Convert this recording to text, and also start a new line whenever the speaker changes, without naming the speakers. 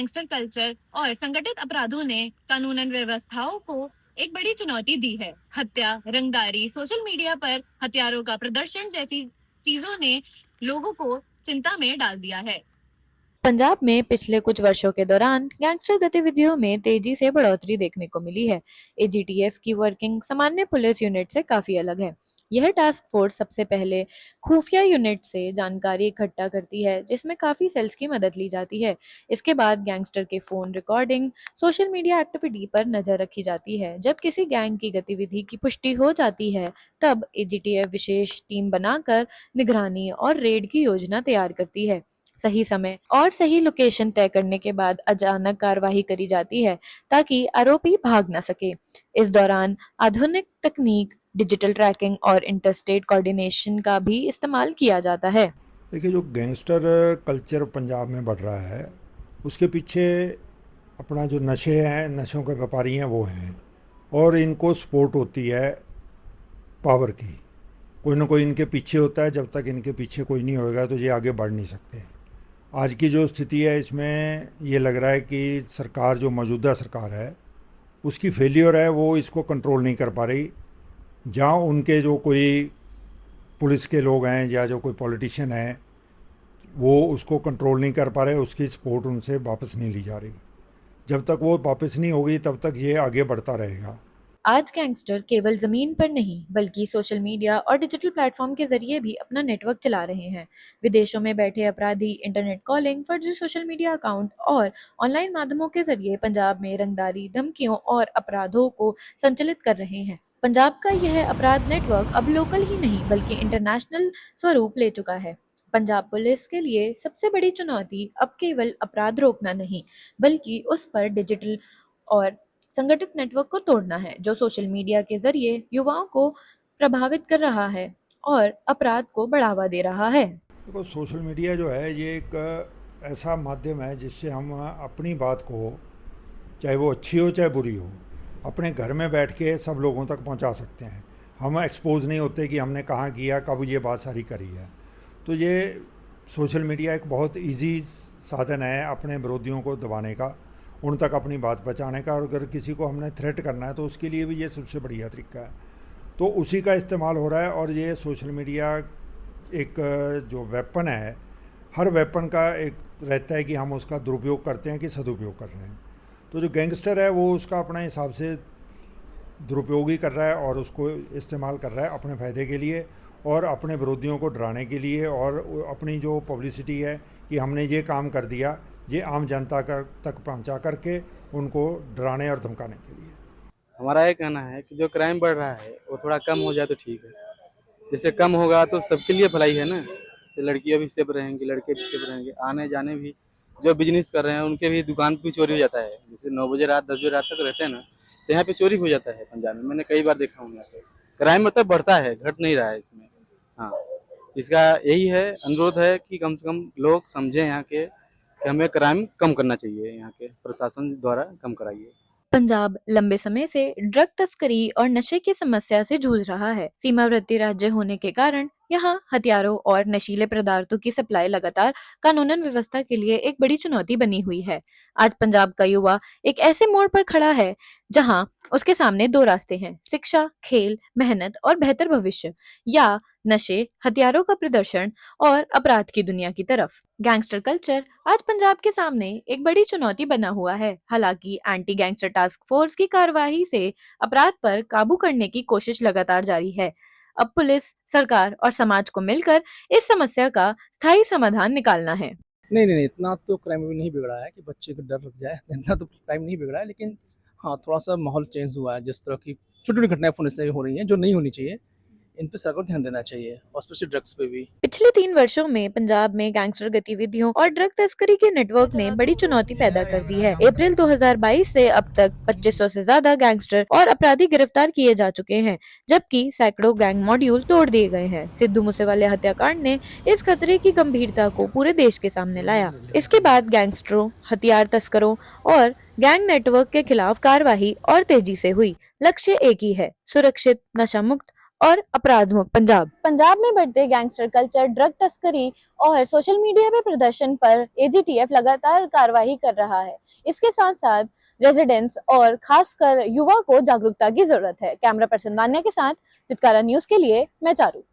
Gangster culture और संगठित अपराधों ने कानूनन व्यवस्थाओं को एक बड़ी चुनौती दी है। हत्या, रंगदारी, सोशल मीडिया पर हथियारों का प्रदर्शन जैसी चीजों ने लोगों को चिंता में डाल दिया है।
पंजाब में पिछले कुछ वर्षों के दौरान गैंगस्टर गतिविधियों में तेजी से बढ़ोतरी देखने को मिली है। एजीटीएफ की वर्किंग सामान्य पुलिस यूनिट से काफी अलग है। यह टास्क फोर्स सबसे पहले खुफिया यूनिट से जानकारी इकट्ठा करती है, जिसमें काफी सेल्स की मदद ली जाती है। इसके बाद गैंगस्टर के phone recording, social media activity पर नजर रखी जाती है। जब किसी गैंग की गतिविधि की पुष्टि हो जाती है, तब एजीटीएफ विशेष टीम बनाकर निगरानी और रेड की योजना तैयार करती है। सही समय और सही लोकेशन तय करने के बाद अचानक कार्रवाई करी जाती है, ताकि आरोपी भाग न सके। इस दौरान आधुनिक तकनीक, डिजिटल ट्रैकिंग और इंटरस्टेट कोऑर्डिनेशन का भी इस्तेमाल किया जाता है।
देखिए, जो गैंगस्टर कल्चर पंजाब में बढ़ रहा है, उसके पीछे अपना जो नशे हैं, नशों के व्यापारी हैं, वो हैं। और इनको सपोर्ट होती है पावर की। कोई ना कोई इनके पीछे होता है। जब तक इनके पीछे कोई नहीं होएगा तो ये आगे बढ़ नहीं सकते। आज की जो स्थिति है, इसमें ये लग रहा है कि सरकार, जो मौजूदा सरकार है, उसकी फेलियर है। वो इसको कंट्रोल नहीं कर पा रही। जहाँ उनके जो कोई पुलिस के लोग हैं या जो कोई पॉलिटिशियन हैं, वो उसको कंट्रोल नहीं कर पा रहे, उसकी सपोर्ट उनसे वापस नहीं ली जा रही। जब तक वो वापस नहीं होगी, तब तक ये आगे बढ़ता रहेगा।
आज गैंगस्टर केवल जमीन पर नहीं, बल्कि सोशल मीडिया और डिजिटल प्लेटफॉर्म के जरिए भी अपना नेटवर्क चला रहे हैं। विदेशों में बैठे अपराधी इंटरनेट कॉलिंग, फर्जी सोशल मीडिया अकाउंट और ऑनलाइन माध्यमों के जरिए पंजाब में रंगदारी, धमकियों और अपराधों को संचालित कर रहे हैं। पंजाब का यह अपराध नेटवर्क अब लोकल ही नहीं, बल्कि इंटरनेशनल स्वरूप ले चुका है। पंजाब पुलिस के लिए सबसे बड़ी चुनौती अब केवल अपराध रोकना नहीं, बल्कि उस पर डिजिटल और संगठित नेटवर्क को तोड़ना है, जो सोशल मीडिया के जरिए युवाओं को प्रभावित कर रहा है और अपराध को बढ़ावा दे रहा है।
देखो, सोशल मीडिया जो है, ये एक ऐसा माध्यम है जिससे हम अपनी बात को, चाहे वो अच्छी हो चाहे बुरी हो, अपने घर में बैठ के सब लोगों तक पहुंचा सकते हैं। हम एक्सपोज नहीं होते कि हमने कहाँ किया, कब ये बात सारी करी है। तो ये सोशल मीडिया एक बहुत इजी साधन है अपने विरोधियों को दबाने का, उन तक अपनी बात पहुँचाने का। और अगर किसी को हमने थ्रेट करना है, तो उसके लिए भी ये सबसे बढ़िया तरीका है। तो उसी का इस्तेमाल हो रहा है। और ये सोशल मीडिया एक जो वेपन है, हर वेपन का एक रहता है कि हम उसका दुरुपयोग करते हैं कि सदुपयोग कर रहे हैं। तो जो गैंगस्टर है, वो उसका अपने हिसाब से दुरुपयोग ही कर रहा है और उसको इस्तेमाल कर रहा है अपने फ़ायदे के लिए और अपने विरोधियों को डराने के लिए। और अपनी जो पब्लिसिटी है कि हमने ये काम कर दिया, ये आम जनता तक पहुंचा करके उनको डराने और धमकाने के लिए।
हमारा ये कहना है कि जो क्राइम बढ़ रहा है वो थोड़ा कम हो जाए तो ठीक है। जैसे कम होगा तो सबके लिए भलाई है ना। जैसे लड़कियां भी सेफ रहेंगी, लड़के भी सेफ रहेंगे, आने जाने भी, जो बिजनेस कर रहे हैं उनके भी दुकान पे चोरी हो जाता है। जैसे 9 बजे रात 10 बजे रात तक रहते हैं ना, तो यहाँ पे चोरी हो जाता है पंजाब में। मैंने कई बार देखा हूँ यहाँ पे क्राइम मतलब बढ़ता है, घट नहीं रहा है इसमें। हाँ, इसका यही है, अनुरोध है कि कम से कम लोग समझें यहाँ के कि हमें क्राइम कम करना चाहिए, यहाँ के प्रशासन द्वारा कम कराइए।
पंजाब लंबे समय से ड्रग तस्करी और नशे की समस्या से जूझ रहा है। सीमावर्ती राज्य होने के कारण यहाँ हथियारों और नशीले पदार्थों की सप्लाई लगातार कानूनन व्यवस्था के लिए एक बड़ी चुनौती बनी हुई है। आज पंजाब का युवा एक ऐसे मोड़ पर खड़ा है, जहाँ उसके सामने दो रास्ते हैं: शिक्षा, खेल, मेहनत और बेहतर भविष्य, या नशे, हथियारों का प्रदर्शन और अपराध की दुनिया की तरफ। गैंगस्टर कल्चर आज पंजाब के सामने एक बड़ी चुनौती बना हुआ है। हालांकि एंटी गैंगस्टर टास्क फोर्स की कार्यवाही से अपराध पर काबू करने की कोशिश लगातार जारी है। अब पुलिस, सरकार और समाज को मिलकर इस समस्या का स्थायी समाधान निकालना है।
नहीं नहीं नहीं, इतना तो क्राइम अभी नहीं बिगड़ा है कि बच्चे को डर लग जाए। इतना तो क्राइम नहीं बिगड़ा है, लेकिन हाँ, थोड़ा सा माहौल चेंज हुआ है। जिस तरह की छोटी छोटी घटनाएं फोन से हो रही हैं जो नहीं होनी चाहिए, इन पे सरकार को ध्यान देना चाहिए, और स्पेशली ड्रग्स पे भी।
पिछले 3 वर्षों में पंजाब में गैंगस्टर गतिविधियों और ड्रग तस्करी के नेटवर्क ने बड़ी चुनौती पैदा कर दी है। अप्रैल 2022 से अब तक 2500 से ज्यादा गैंगस्टर और अपराधी गिरफ्तार किए जा चुके हैं, जबकि सैकड़ों गैंग मॉड्यूल तोड़ दिए गए हैं। सिद्धू मूसेवाले हत्याकांड ने इस खतरे की गंभीरता को पूरे देश के सामने लाया। इसके बाद गैंगस्टरों, हथियार तस्करों और गैंग नेटवर्क के खिलाफ कार्रवाई और तेजी से हुई। लक्ष्य एक ही है: सुरक्षित, नशा मुक्त और अपराध मुक्त पंजाब में बढ़ते गैंगस्टर कल्चर, ड्रग तस्करी और सोशल मीडिया पे प्रदर्शन पर एजीटीएफ लगातार कार्रवाई कर रहा है। इसके साथ साथ रेजिडेंट्स और खासकर युवा को जागरूकता की जरूरत है। कैमरा पर्सन वान्या के साथ चितकारा न्यूज के लिए मैं चारू।